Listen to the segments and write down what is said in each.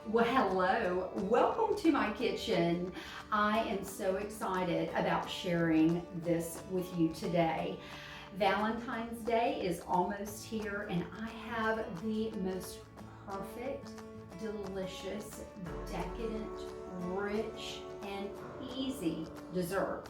Well, hello, welcome to my kitchen. I am so excited about sharing this with you today. Valentine's Day is almost here and I have the most perfect, delicious, decadent, rich, and easy dessert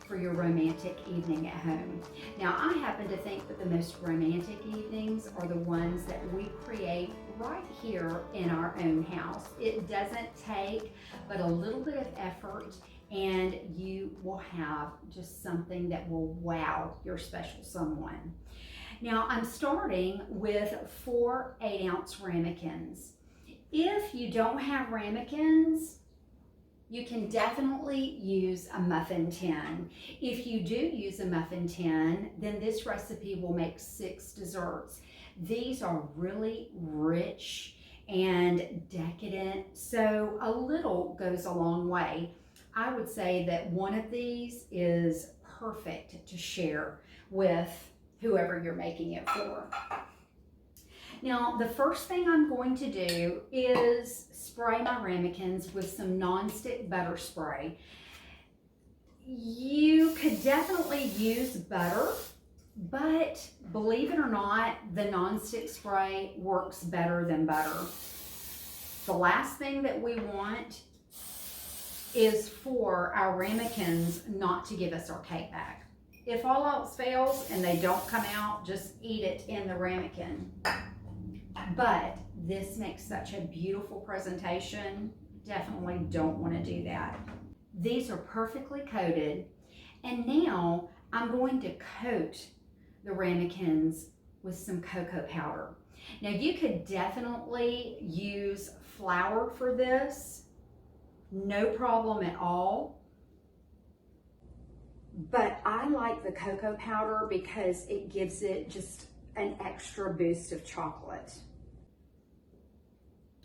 for your romantic evening at home. Now, I happen to think that the most romantic evenings are the ones that we create right here in our own house. It doesn't take but a little bit of effort, and you will have just something that will wow your special someone. Now, I'm starting with 4 8-ounce ramekins. If you don't have ramekins, you can definitely use a muffin tin. If you do use a muffin tin, then this recipe will make 6 desserts. These are really rich and decadent, so a little goes a long way. I would say that one of these is perfect to share with whoever you're making it for. Now, the first thing I'm going to do is spray my ramekins with some nonstick butter spray. You could definitely use butter, but believe it or not, the nonstick spray works better than butter. The last thing that we want is for our ramekins not to give us our cake back. If all else fails and they don't come out, just eat it in the ramekin. But this makes such a beautiful presentation. Definitely don't want to do that. These are perfectly coated, and now I'm going to coat the ramekins with some cocoa powder. Now, you could definitely use flour for this, no problem at all. But I like the cocoa powder because it gives it just an extra boost of chocolate.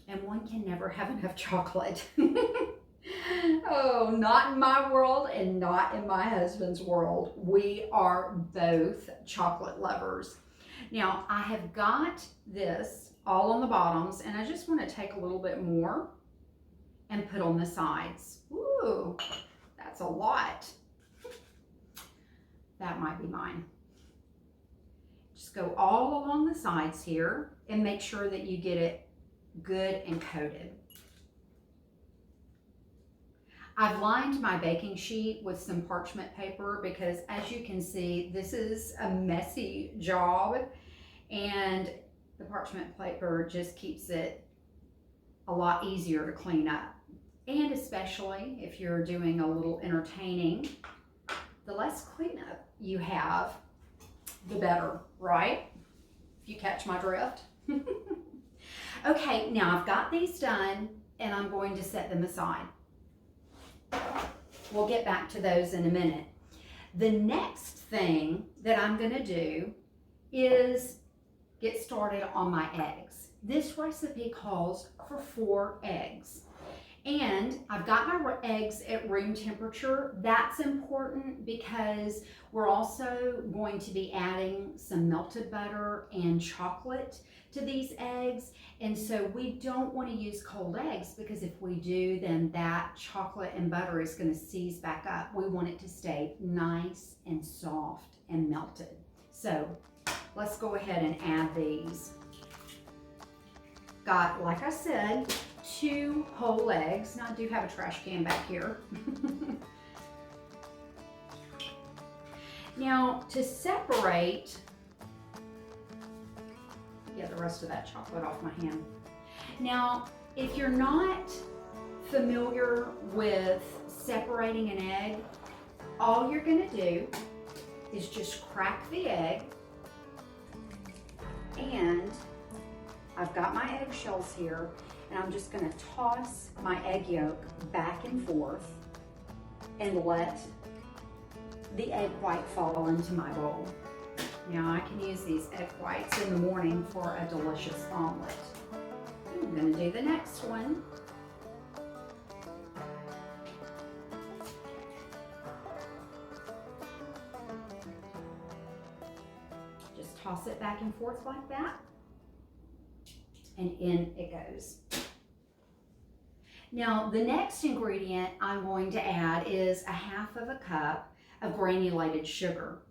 And one can never have enough chocolate. Oh, not in my world and not in my husband's world. We are both chocolate lovers. Now, I have got this all on the bottoms, and I just want to take a little bit more and put on the sides. Ooh, that's a lot. That might be mine. Just go all along the sides here and make sure that you get it good and coated. I've lined my baking sheet with some parchment paper because, as you can see, this is a messy job, and the parchment paper just keeps it a lot easier to clean up. And especially if you're doing a little entertaining, the less cleanup you have, the better, right? If you catch my drift. Okay, now I've got these done and I'm going to set them aside. We'll get back to those in a minute. The next thing that I'm going to do is get started on my eggs. This recipe calls for 4 eggs. And I've got my eggs at room temperature. That's important because we're also going to be adding some melted butter and chocolate to these eggs. And so we don't want to use cold eggs because if we do, then that chocolate and butter is going to seize back up. We want it to stay nice and soft and melted. So let's go ahead and add these. Got, like I said, 2 whole eggs. Now I do have a trash can back here. Now to separate, get the rest of that chocolate off my hand. Now, if you're not familiar with separating an egg, all you're going to do is just crack the egg, and I've got my eggshells here, and I'm just going to toss my egg yolk back and forth and let the egg white fall into my bowl. Now I can use these egg whites in the morning for a delicious omelet. I'm going to do the next one. Just toss it back and forth like that, and in it goes. Now, the next ingredient I'm going to add is a half of a cup of granulated sugar.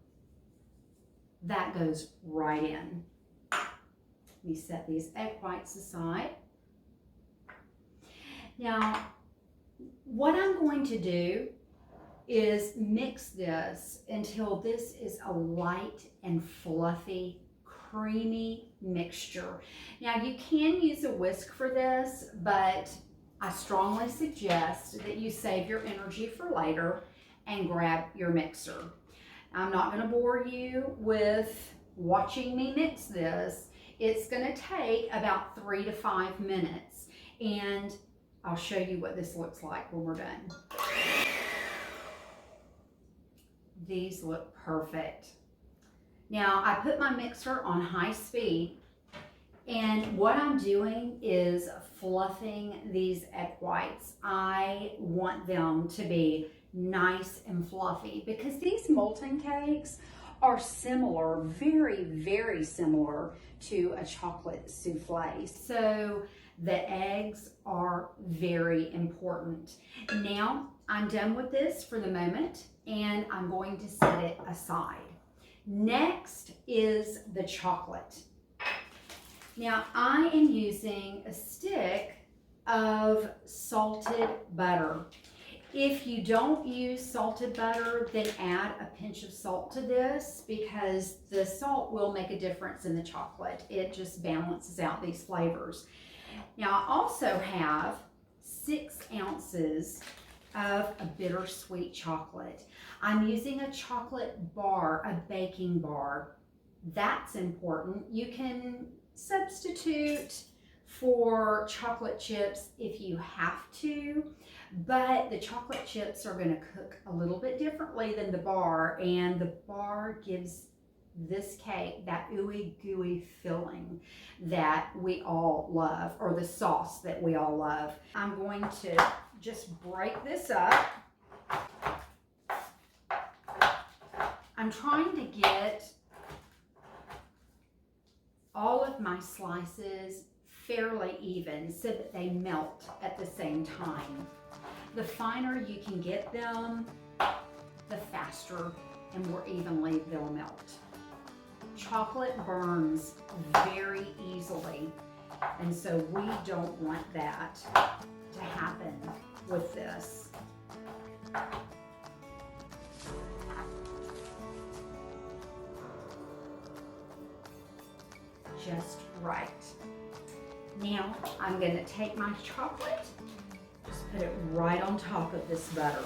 That goes right in. Let me set these egg whites aside. Now, what I'm going to do is mix this until this is a light and fluffy, creamy mixture. Now, you can use a whisk for this, but I strongly suggest that you save your energy for later and grab your mixer. I'm not going to bore you with watching me mix this. It's going to take about 3 to 5 minutes, and I'll show you what this looks like when we're done. These look perfect. Now, I put my mixer on high speed, and what I'm doing is fluffing these egg whites. I want them to be nice and fluffy because these molten cakes are similar, very, very similar to a chocolate souffle. So the eggs are very important. Now, I'm done with this for the moment, and I'm going to set it aside. Next is the chocolate. Now, I am using a stick of salted butter. If you don't use salted butter, then add a pinch of salt to this because the salt will make a difference in the chocolate. It just balances out these flavors. Now, I also have 6 ounces of a bittersweet chocolate. I'm using a chocolate bar, a baking bar. That's important. You can substitute for chocolate chips if you have to, but the chocolate chips are going to cook a little bit differently than the bar, and the bar gives this cake that ooey gooey filling that we all love, or the sauce that we all love. I'm going to just break this up. I'm trying to get all of my slices fairly even so that they melt at the same time. The finer you can get them, the faster and more evenly they'll melt. Chocolate burns very easily, and so we don't want that to happen with this. Just right. Now I'm going to take my chocolate, just put it right on top of this butter.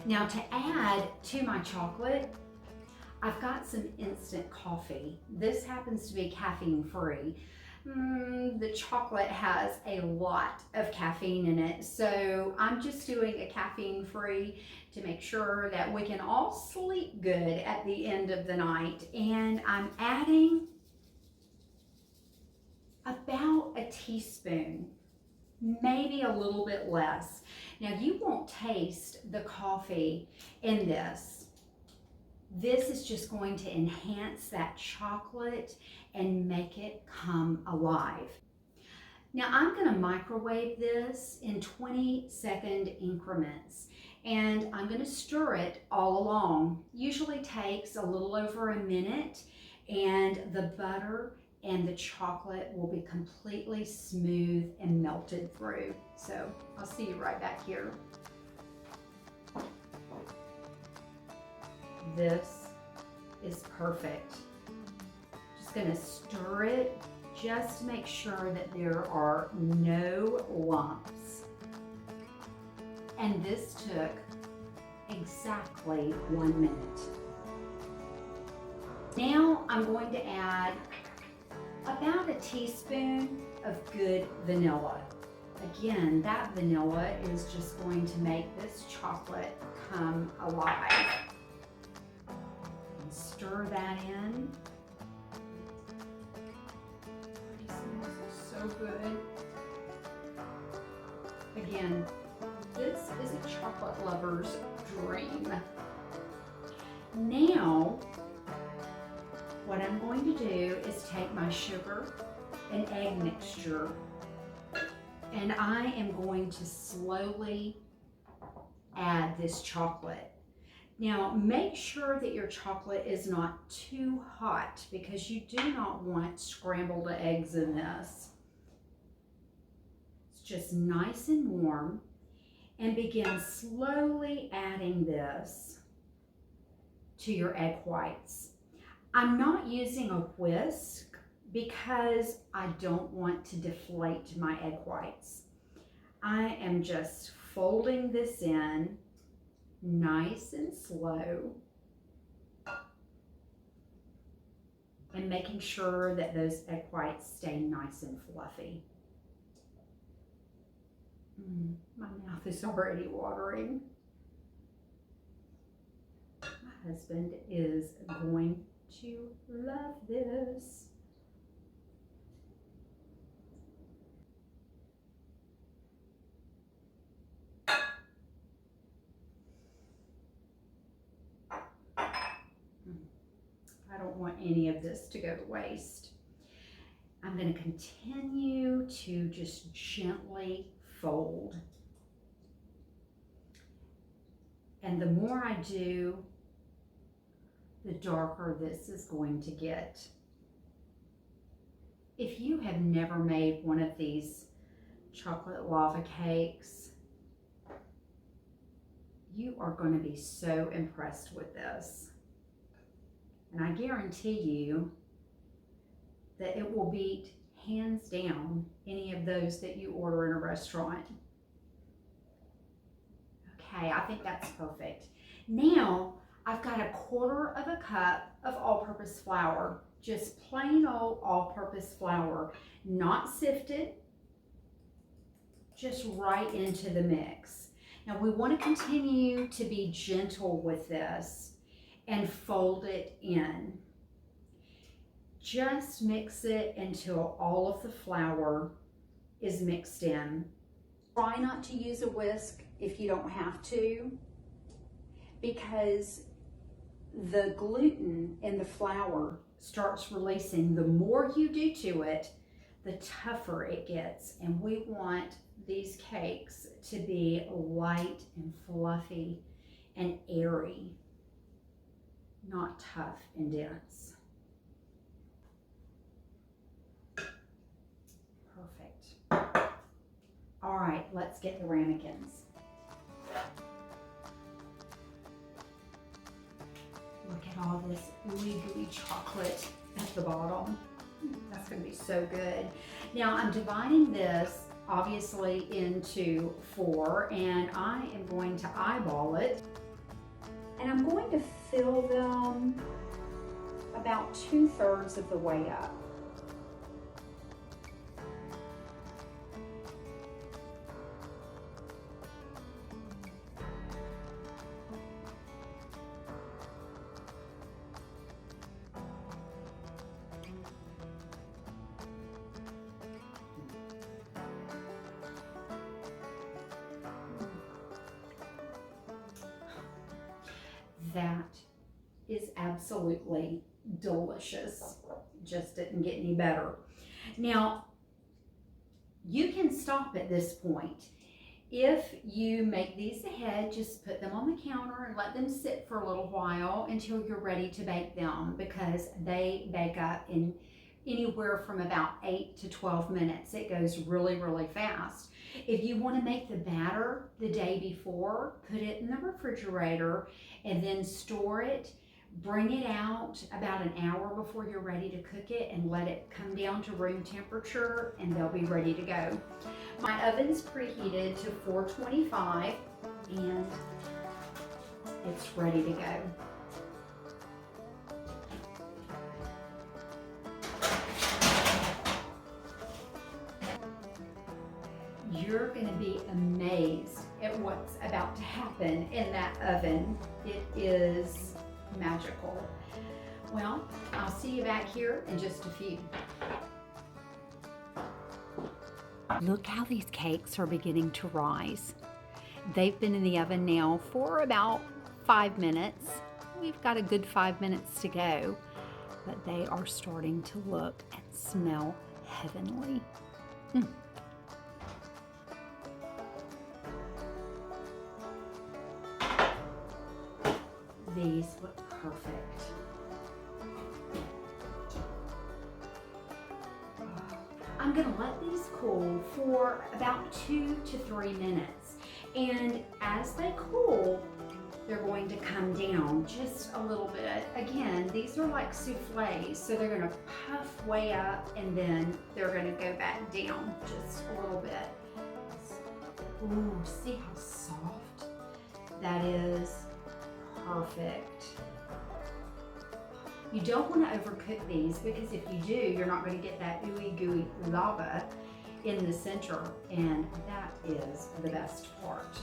Now, to add to my chocolate, I've got some instant coffee. This happens to be caffeine free. The chocolate has a lot of caffeine in it, so I'm just doing a caffeine free to make sure that we can all sleep good at the end of the night. And I'm adding about a teaspoon, maybe a little bit less. Now, you won't taste the coffee in this. This is just going to enhance that chocolate and make it come alive. Now, I'm going to microwave this in 20-second increments, and I'm going to stir it all along. Usually takes a little over a minute, and the butter and the chocolate will be completely smooth and melted through. So I'll see you right back here. This is perfect. Just going to stir it just to make sure that there are no lumps. And this took exactly 1 minute. Now I'm going to add about a teaspoon of good vanilla. Again, that vanilla is just going to make this chocolate come alive. And stir that in. It smells so good. Again, this is a chocolate lover's dream. Now, what I'm going to do is take my sugar an egg mixture, and I am going to slowly add this chocolate. Now, make sure that your chocolate is not too hot because you do not want scrambled eggs in this. It's just nice and warm, and begin slowly adding this to your egg whites. I'm not using a whisk because I don't want to deflate my egg whites. I am just folding this in nice and slow and making sure that those egg whites stay nice and fluffy. My mouth is already watering. My husband is going to love this. I don't want any of this to go to waste. I'm going to continue to just gently fold. And the more I do, the darker this is going to get. If you have never made one of these chocolate lava cakes, you are going to be so impressed with this. And I guarantee you that it will beat, hands down, any of those that you order in a restaurant. Okay, I think that's perfect. Now, I've got 1/4 cup of all-purpose flour, just plain old all-purpose flour, not sifted, just right into the mix. Now, we want to continue to be gentle with this and fold it in. Just mix it until all of the flour is mixed in. Try not to use a whisk if you don't have to, because the gluten in the flour starts releasing. The more you do to it, the tougher it gets, and we want these cakes to be light and fluffy and airy, not tough and dense. Perfect. All right, let's get the ramekins. Look at all this ooey gooey chocolate at the bottom. That's going to be so good. Now I'm dividing this obviously into 4, and I am going to eyeball it. And I'm going to fill them about 2/3 of the way up. That is absolutely delicious. Just didn't get any better. Now, you can stop at this point. If you make these ahead, just put them on the counter and let them sit for a little while until you're ready to bake them, because they bake up in anywhere from about 8 to 12 minutes. It goes really, really fast. If you want to make the batter the day before, put it in the refrigerator and then store it. Bring it out about an hour before you're ready to cook it and let it come down to room temperature, and they'll be ready to go. My oven's preheated to 425 and it's ready to go. You're going to be amazed at what's about to happen in that oven. It is magical. Well, I'll see you back here in just a few. Look how these cakes are beginning to rise. They've been in the oven now for about 5 minutes. We've got a good 5 minutes to go, but they are starting to look and smell heavenly. These look perfect. I'm gonna let these cool for about 2 to 3 minutes. And as they cool, they're going to come down just a little bit. Again, these are like souffles, so they're gonna puff way up and then they're gonna go back down just a little bit. Ooh, see how soft that is? Perfect. You don't want to overcook these because if you do, you're not going to get that ooey gooey lava in the center, and that is the best part.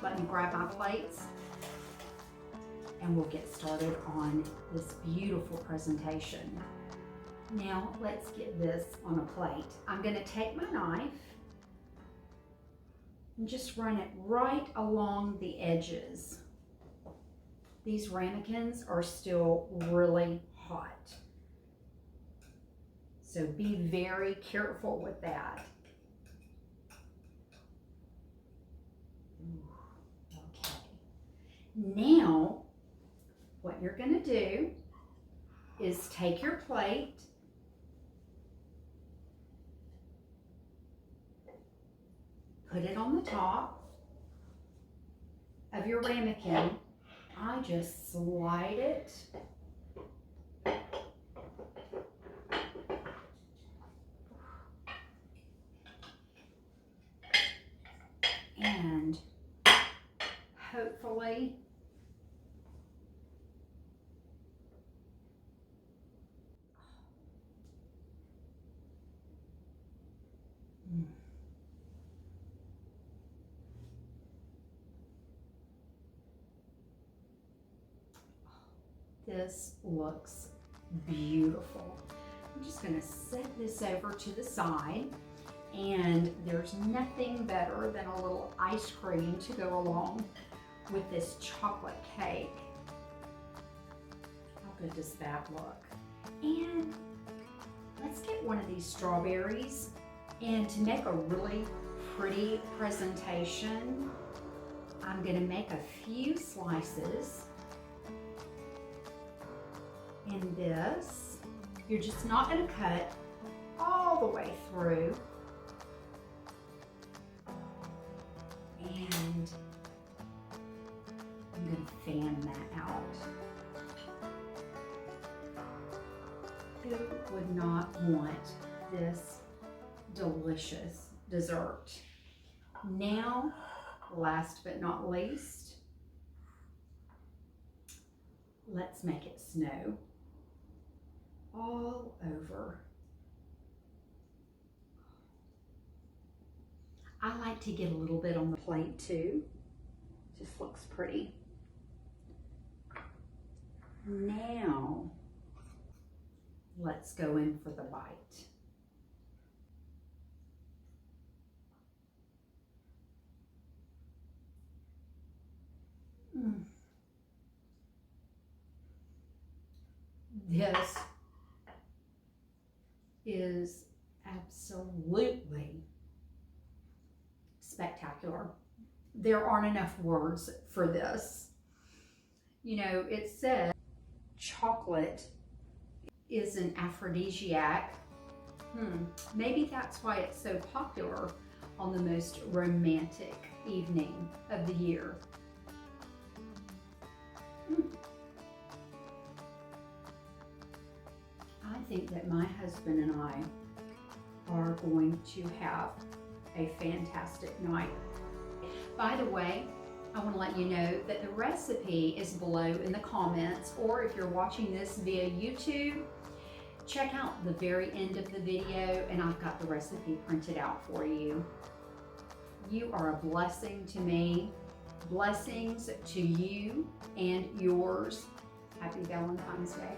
Let me grab my plates and we'll get started on this beautiful presentation. Now let's get this on a plate. I'm going to take my knife and just run it right along the edges. These ramekins are still really hot, so be very careful with that. Okay. Now, what you're going to do is take your plate, put it on the top of your ramekin. I just slide it and hopefully this looks beautiful. I'm just going to set this over to the side, and there's nothing better than a little ice cream to go along with this chocolate cake. How good does that look? And let's get one of these strawberries, and to make a really pretty presentation, I'm going to make a few slices. In this, you're just not going to cut all the way through, and I'm going to fan that out. Who would not want this delicious dessert? Now, last but not least, let's make it snow all over. I like to get a little bit on the plate too. Just looks pretty. Now, let's go in for the bite. This is absolutely spectacular. There aren't enough words for this. You know, it said chocolate is an aphrodisiac. Maybe that's why it's so popular on the most romantic evening of the year. I think that my husband and I are going to have a fantastic night. By the way, I want to let you know that the recipe is below in the comments, or if you're watching this via YouTube, check out the very end of the video and I've got the recipe printed out for you. You are a blessing to me. Blessings to you and yours. Happy Valentine's Day.